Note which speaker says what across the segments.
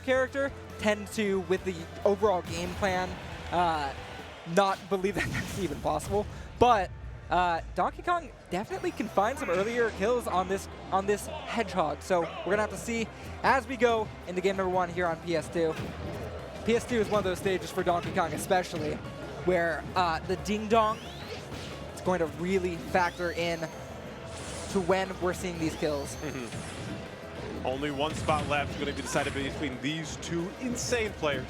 Speaker 1: character tend to, with the overall game plan, not believe that that's even possible. But Donkey Kong definitely can find some earlier kills on this Hedgehog. So we're gonna have to see as we go into game number 1 here on PS2. PS2 is one of those stages for Donkey Kong especially, where the ding dong is going to really factor in to when we're seeing these kills.
Speaker 2: Only one spot left, going to be decided between these two insane players.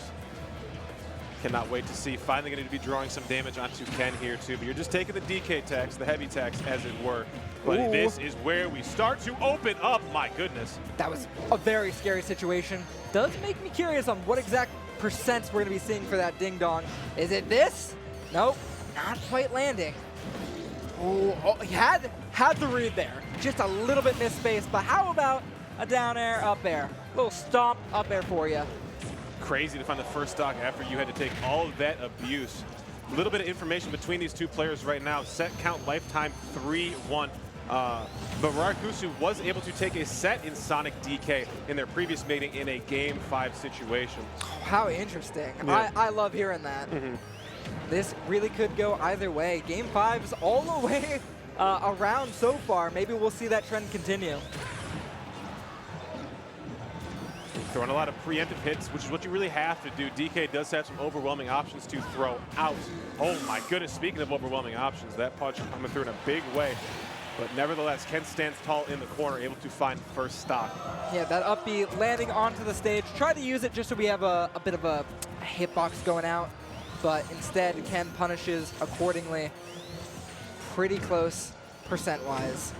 Speaker 2: Cannot wait to see. Finally going to be drawing some damage onto Ken here too, but you're just taking the DK tax, the heavy tax as it were. But this is where we start to open up, my goodness.
Speaker 1: That was a very scary situation. Does make me curious on what exact percents we're going to be seeing for that ding dong. Is it this? Nope, not quite landing. Oh, he had the read there. Just a little bit misspaced, but how about a down air, up air? A little stomp up air for you.
Speaker 2: Crazy to find the first stock after you had to take all of that abuse. A little bit of information between these two players right now. Set count lifetime 3-1. But Rarikkusu was able to take a set in Sonic DK in their previous meeting in a Game 5 situation.
Speaker 1: How interesting.
Speaker 2: Yeah.
Speaker 1: I love hearing that. This really could go either way. Game 5 is all the way around so far. Maybe we'll see that trend continue.
Speaker 2: Throwing a lot of preemptive hits, which is what you really have to do. DK does have some overwhelming options to throw out. Oh my goodness, speaking of overwhelming options, that punch coming through in a big way. But nevertheless, Ken stands tall in the corner, able to find first stock.
Speaker 1: Yeah, that up B landing onto the stage. Try to use it just so we have a bit of a hitbox going out. But instead, Ken punishes accordingly. Pretty close percent-wise.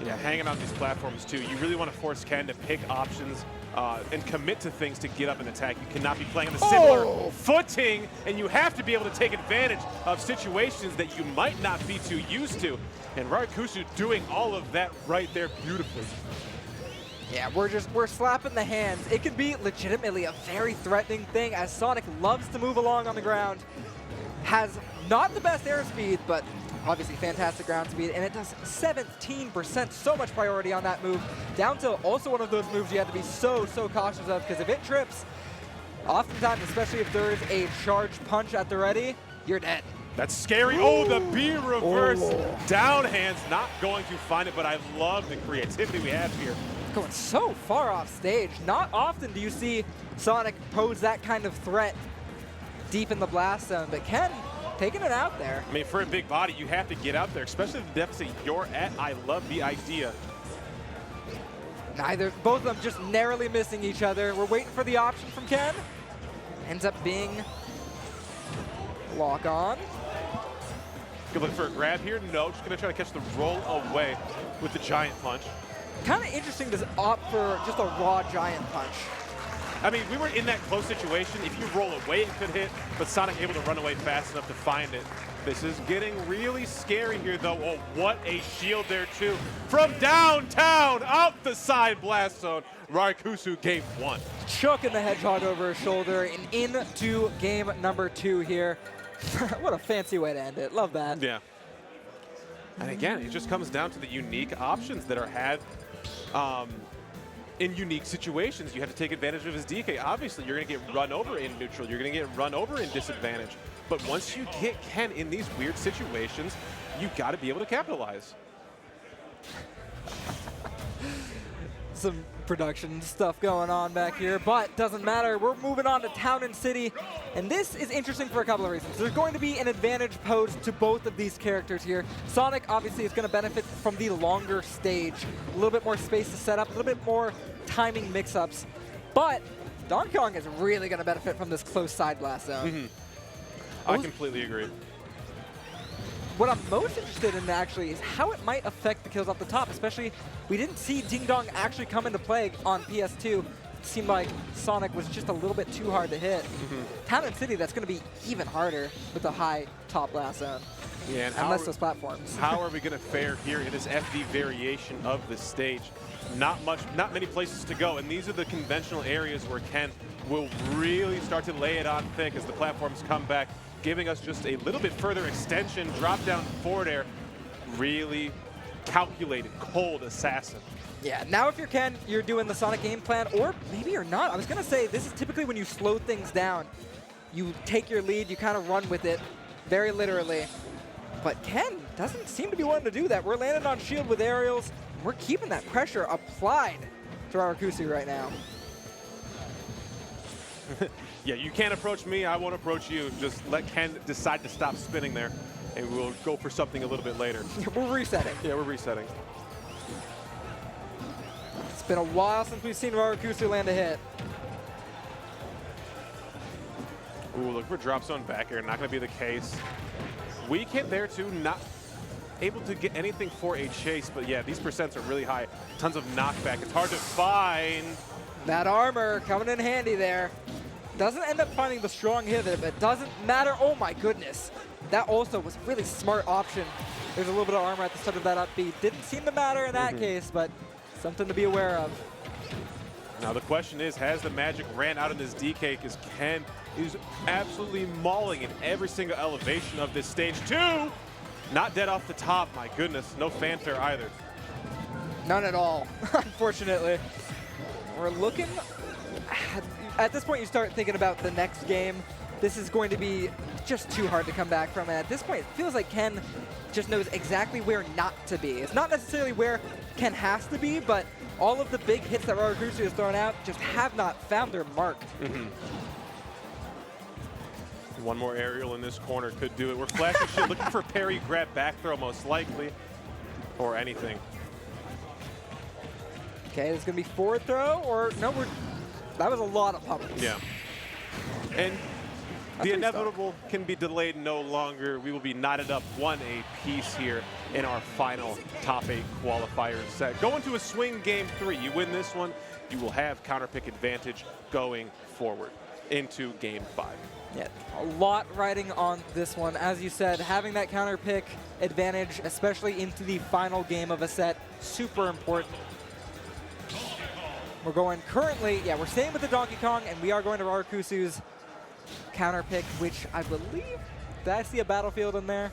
Speaker 2: Yeah, hanging on these platforms too. You really want to force Ken to pick options and commit to things to get up and attack. You cannot be playing on a similar footing, and you have to be able to take advantage of situations that you might not be too used to. And Rarikkusu doing all of that right there beautifully.
Speaker 1: Yeah, we're slapping the hands. It could be legitimately a very threatening thing as Sonic loves to move along on the ground. Has not the best airspeed, but obviously fantastic ground speed, and it does 17%, so much priority on that move. Down to also one of those moves you have to be so cautious of, because if it trips, oftentimes, especially if there is a charged punch at the ready, you're dead.
Speaker 2: That's scary. Oh, the B reverse. Down hands, not going to find it, but I love the creativity we have here.
Speaker 1: Going so far off stage. Not often do you see Sonic pose that kind of threat deep in the blast zone, but Ken taking it out there.
Speaker 2: I mean, for a big body, you have to get out there, especially the deficit you're at. I love the idea.
Speaker 1: Both of them just narrowly missing each other. We're waiting for the option from Ken. Ends up being lock on.
Speaker 2: Good look for a grab here. No, just gonna try to catch the roll away with the giant punch.
Speaker 1: Kind of interesting to opt for just a raw giant punch.
Speaker 2: I mean, we were in that close situation. If you roll away, it could hit, but Sonic able to run away fast enough to find it. This is getting really scary here, though. Oh, what a shield there, too. From downtown, out the side blast zone, Rarikkusu game 1.
Speaker 1: Chucking the Hedgehog over his shoulder and into game number 2 here. What a fancy way to end it. Love that.
Speaker 2: Yeah. And again, it just comes down to the unique options that are had in unique situations. You have to take advantage of his DK. Obviously, you're going to get run over in neutral. You're going to get run over in disadvantage. But once you get Ken in these weird situations, you got to be able to capitalize.
Speaker 1: Some production stuff going on back here, but doesn't matter. We're moving on to Town and City, and this is interesting for a couple of reasons. There's going to be an advantage posed to both of these characters here. Sonic obviously is going to benefit from the longer stage, a little bit more space to set up, a little bit more timing mix-ups, but Donkey Kong is really going to benefit from this close side blast zone.
Speaker 2: I completely agree.
Speaker 1: What I'm most interested in actually is how it might affect the kills off the top, especially we didn't see Ding Dong actually come into play on PS2. It seemed like Sonic was just a little bit too hard to hit. Town and City, that's going to be even harder with the high top blast zone.
Speaker 2: Yeah, and
Speaker 1: unless those platforms.
Speaker 2: How are we going to fare here in this FD variation of the stage? Not many places to go, and these are the conventional areas where Ken will really start to lay it on thick as the platforms come back, giving us just a little bit further extension, drop down forward air. Really calculated, cold assassin.
Speaker 1: Yeah, now if you're Ken, you're doing the Sonic game plan, or maybe you're not. I was going to say, this is typically when you slow things down. You take your lead, you kind of run with it, very literally. But Ken doesn't seem to be wanting to do that. We're landing on shield with aerials. We're keeping that pressure applied to Rarikkusu right now.
Speaker 2: Yeah, you can't approach me, I won't approach you. Just let Ken decide to stop spinning there, and we'll go for something a little bit later.
Speaker 1: We're resetting.
Speaker 2: Yeah, we're resetting.
Speaker 1: It's been a while since we've seen Rarikkusu land a hit.
Speaker 2: Ooh, look for drop zone back air, not going to be the case. Weak hit there too, not able to get anything for a chase, but yeah, these percents are really high. Tons of knockback, it's hard to find.
Speaker 1: That armor coming in handy there. Doesn't end up finding the strong hit, but it doesn't matter. Oh my goodness. That also was a really smart option. There's a little bit of armor at the start of that up B. Didn't seem to matter in that case, but something to be aware of.
Speaker 2: Now the question is, has the magic ran out in this DK? Because Ken is absolutely mauling in every single elevation of this stage. Two! Not dead off the top, my goodness. No fanfare either.
Speaker 1: None at all, unfortunately. We're looking, at this point you start thinking about the next game. This is going to be just too hard to come back from. And at this point, it feels like Ken just knows exactly where not to be. It's not necessarily where Ken has to be, but all of the big hits that Rarikkusu has thrown out just have not found their mark.
Speaker 2: One more aerial in this corner could do it. We're flashing shit, looking for parry, grab, back throw most likely, or anything.
Speaker 1: Okay, it's gonna be forward throw, or no, that was a lot of pummels.
Speaker 2: Yeah. And the inevitable can be delayed no longer. We will be knotted up 1 apiece here in our final top 8 qualifier set. Going to a swing game 3. You win this one, you will have counter pick advantage going forward into game 5.
Speaker 1: Yeah, a lot riding on this one. As you said, having that counter pick advantage, especially into the final game of a set, super important. We're going currently, yeah, we're staying with the Donkey Kong, and we are going to Rarikkusu's counter pick, which I believe, did I see a Battlefield in there?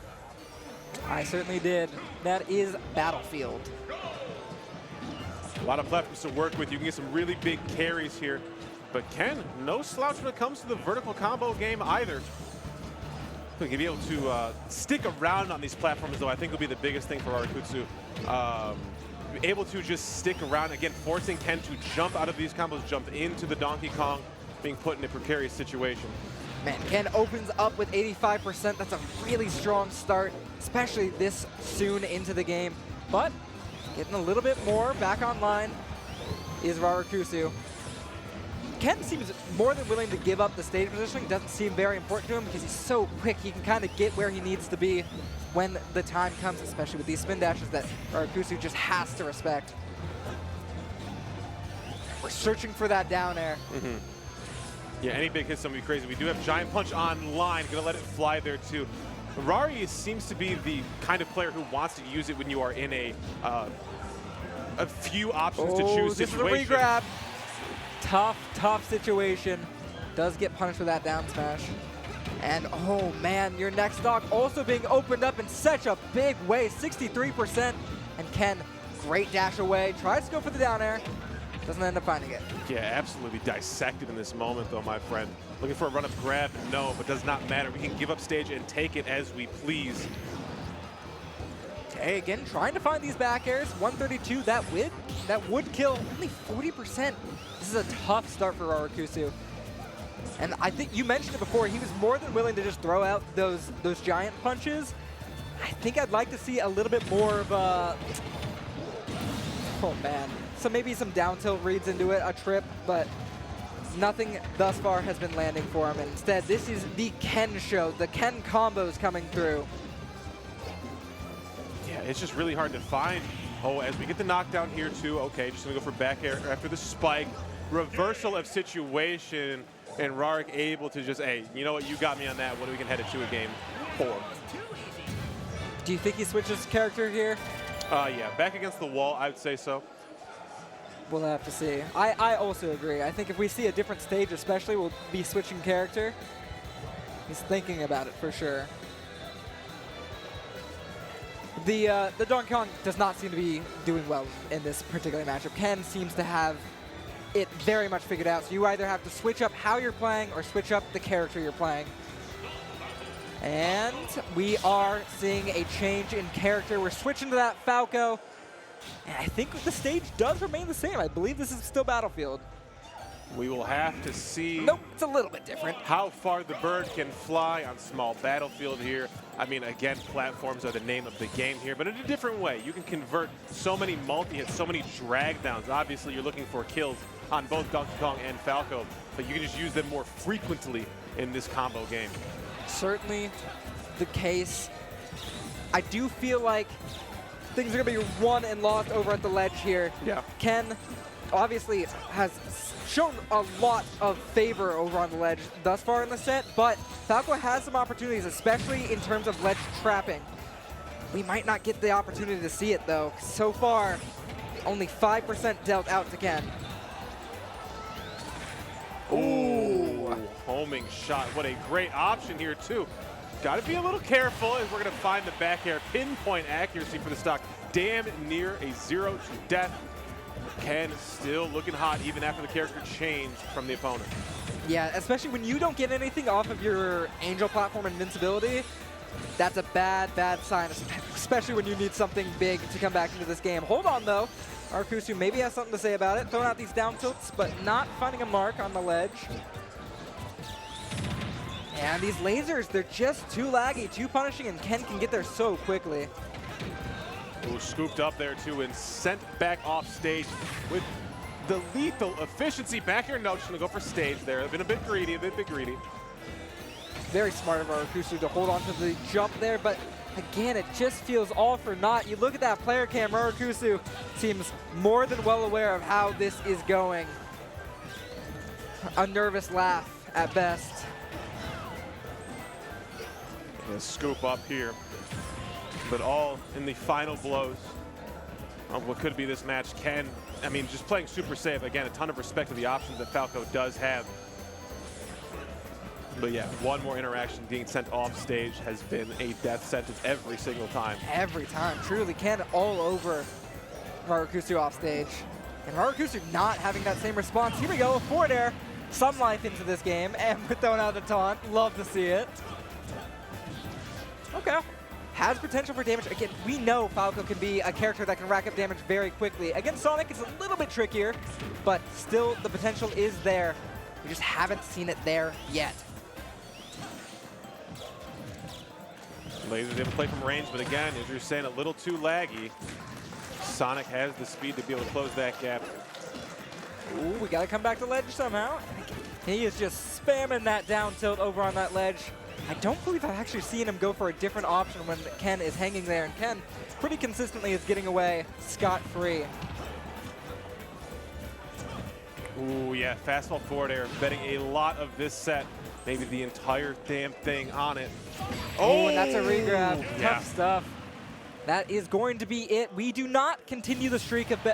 Speaker 1: I certainly did. That is Battlefield.
Speaker 2: A lot of platforms to work with. You can get some really big carries here. But Ken, no slouch when it comes to the vertical combo game either. We can be able to stick around on these platforms, though, I think will be the biggest thing for Rarikkusu. Able to just stick around, again, forcing Ken to jump out of these combos, jump into the Donkey Kong, being put in a precarious situation.
Speaker 1: Man, Ken opens up with 85%. That's a really strong start, especially this soon into the game. But getting a little bit more back online is Rarikkusu. Ken seems more than willing to give up the stage positioning. Doesn't seem very important to him because he's so quick. He can kind of get where he needs to be when the time comes, especially with these spin dashes that Rarikkusu just has to respect. We're searching for that down air.
Speaker 2: Yeah, any big hits gonna be crazy. We do have Giant Punch online. Gonna let it fly there too. Rari seems to be the kind of player who wants to use it when you are in a few options to choose
Speaker 1: this
Speaker 2: situation.
Speaker 1: is a regrab. Tough situation. Does get punished with that down smash. And oh man, your next stock also being opened up in such a big way, 63%. And Ken, great dash away, tries to go for the down air, doesn't end up finding it.
Speaker 2: Yeah, absolutely dissected in this moment though, my friend. Looking for a run-up grab, no, but does not matter. We can give up stage and take it as we please.
Speaker 1: Okay, again, trying to find these back airs. 132, that would kill only 40%. This is a tough start for Rarikkusu. And I think you mentioned it before, he was more than willing to just throw out those giant punches. I think I'd like to see a little bit more of a, oh man. So maybe some down tilt reads into it, a trip, but nothing thus far has been landing for him. And instead, this is the Ken show, the Ken combos coming through.
Speaker 2: Yeah, it's just really hard to find. Oh, as we get the knockdown here too, okay, just gonna go for back air after the spike. Reversal of situation, and Rarik able to just, hey, you know what, you got me on that, what we can head it to a game 4.
Speaker 1: Do you think he switches character here?
Speaker 2: Yeah, back against the wall, I would say so.
Speaker 1: We'll have to see. I also agree. I think if we see a different stage especially, we'll be switching character. He's thinking about it for sure. The Donkey Kong does not seem to be doing well in this particular matchup. Ken seems to have it very much figured out. So you either have to switch up how you're playing or switch up the character you're playing. And we are seeing a change in character. We're switching to that Falco. And I think the stage does remain the same. I believe this is still Battlefield.
Speaker 2: We will have to see.
Speaker 1: Nope, it's a little bit different.
Speaker 2: How far the bird can fly on small Battlefield here. I mean, again, platforms are the name of the game here, but in a different way. You can convert so many multi-hits, so many drag downs. Obviously, you're looking for kills on both Donkey Kong and Falco, but you can just use them more frequently in this combo game.
Speaker 1: Certainly the case. I do feel like things are going to be won and lost over at the ledge here.
Speaker 2: Yeah.
Speaker 1: Ken obviously has shown a lot of favor over on the ledge thus far in the set, but Falco has some opportunities, especially in terms of ledge trapping. We might not get the opportunity to see it, though. So far, only 5% dealt out to Ken.
Speaker 2: Ooh, homing shot. What a great option here, too. Got to be a little careful as we're going to find the back air. Pinpoint accuracy for the stock. Damn near a 0 to death. Ken still looking hot even after the character changed from the opponent.
Speaker 1: Yeah, especially when you don't get anything off of your Angel platform invincibility. That's a bad, bad sign, especially when you need something big to come back into this game. Hold on, though. Rarikkusu maybe has something to say about it. Throwing out these down tilts, but not finding a mark on the ledge. And these lasers, they're just too laggy, too punishing, and Ken can get there so quickly.
Speaker 2: Ooh, scooped up there, too, and sent back off stage with the lethal efficiency. Back here, no, just going to go for stage there. They've been a bit greedy,
Speaker 1: Very smart of Rarikkusu to hold on to the jump there, but again, it just feels all for naught. You look at that player cam, Rarikkusu seems more than well aware of how this is going. A nervous laugh at best.
Speaker 2: And a scoop up here, but all in the final blows of what could be this match. Ken, I mean, just playing super safe. Again, a ton of respect to the options that Falco does have. But yeah, one more interaction being sent off stage has been a death sentence every single time.
Speaker 1: Every time, truly. Ken all over Rarikkusu off stage. And Rarikkusu not having that same response. Here we go, a forward air. Some life into this game, and we're throwing out the taunt. Love to see it. Okay. Has potential for damage. Again, we know Falco can be a character that can rack up damage very quickly. Against Sonic, it's a little bit trickier, but still the potential is there. We just haven't seen it there yet.
Speaker 2: Lasers able to play from range, but again, as you're saying, a little too laggy. Sonic has the speed to be able to close that gap.
Speaker 1: Ooh, we gotta come back to ledge somehow. He is just spamming that down tilt over on that ledge. I don't believe I've actually seen him go for a different option when Ken is hanging there, and Ken pretty consistently is getting away scot-free.
Speaker 2: Ooh, yeah, fastball forward air, betting a lot of this set, maybe the entire damn thing on it.
Speaker 1: Oh, and that's a regrab.
Speaker 2: Yeah.
Speaker 1: Tough stuff. That is going to be it. We do not continue the streak of